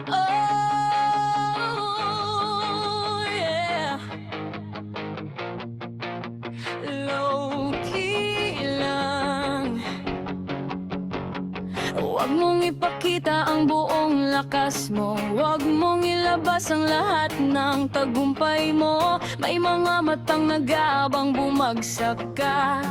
Oh, yeah. Low-key lang. Huwag mong ipakita ang buong lakas mo. Huwag mong ilabas ang lahat ng tagumpay mo. May mga matang nag-aabang bumagsak ka.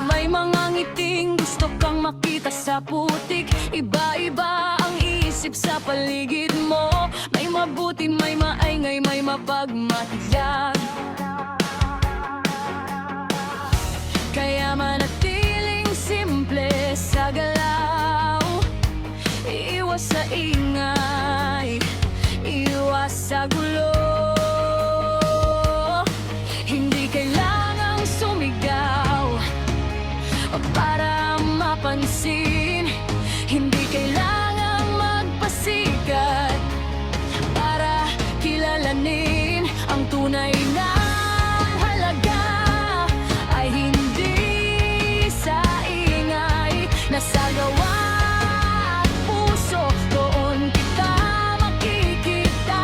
May mga ngiting gusto kang makita sa putik. Iba-iba ang isip sa paligid mo. May mabuti, may maingay, may mapagmatiyag. Kaya manatiling simple sa galaw. Iwas sa ingay, iwas sa gulo. Hindi kailangang sumigaw para mapansin. Hindi kailangang magpasikat para kilalanin. Ang tunay na halaga ay hindi sa ingay, nasa gawa at puso. Doon kita makikita.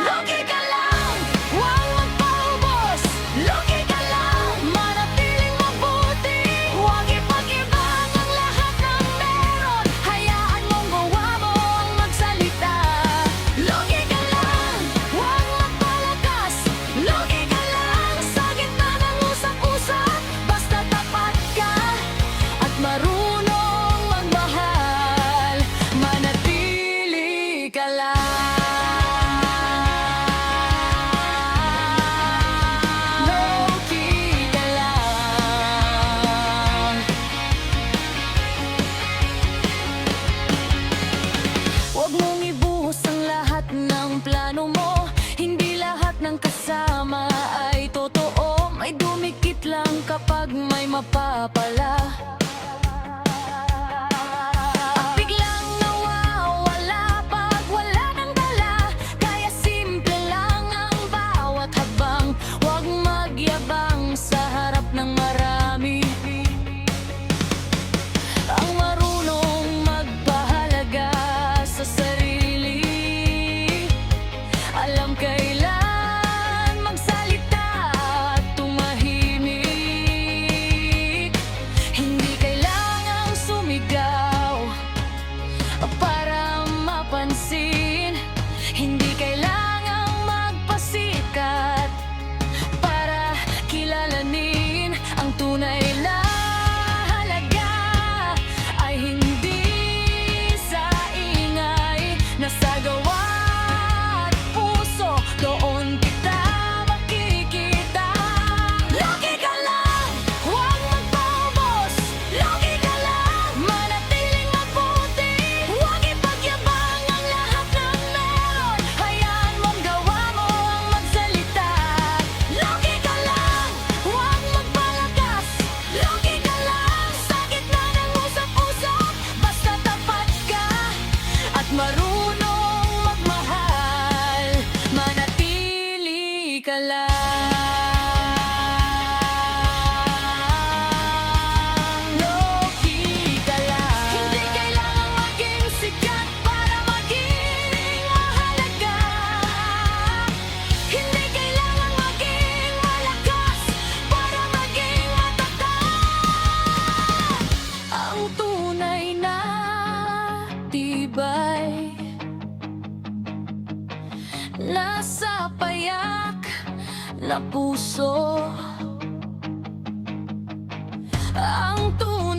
Lugi ka lang, huwag magpaubos. Lugi ka lang, manatiling mabuti. Huwag ipag-ibang ang lahat ng meron. Hayaan mong gawa mo ang magsalita. Lugi ka lang, huwag magpalakas. Lugi ka lang, sa gitna ng usap-usap. Basta tapat ka at marunong magmahal. Manatili ka lang. Low-key ka lang. Huwag mong ibuhos ang lahat ng plano mo. Hindi lahat ng kasama ay totoo. May dumikit lang kapag may mapapala. At biglang nawawala pag wala ng dala. Kaya simple lang ang bawat habang. Huwag magyabang sa harap ng marami. Ang marunong magpahalaga sa sarili, alam kailan magsalita at tumahimik. Hindi kailangang sumigaw para mapansin. Hindi kailangang magpasikat para kilalanin. Ang tunay na halaga ay hindi sa ingay, nasa gawa at puso. Doon kita makikita. Lugi ka lang, huwag magpaubos. Lugi ka lang, manatiling mabuti. Huwag ipagyabang ang lahat ng meron. Hayaan mong gawa mo ang magsalita. Lugi ka lang, huwag magpalakas. Lugi ka lang, sa gitna ng usap-usap. Basta tapat ka at marunong magmahal. Manatili ka lang. Low-key ka lang. Hindi kailangang maging sikat para maging mahalaga. Hindi kailangang maging malakas para maging matatag. Ang tunay na tibay nasa payak na puso. Ang tunay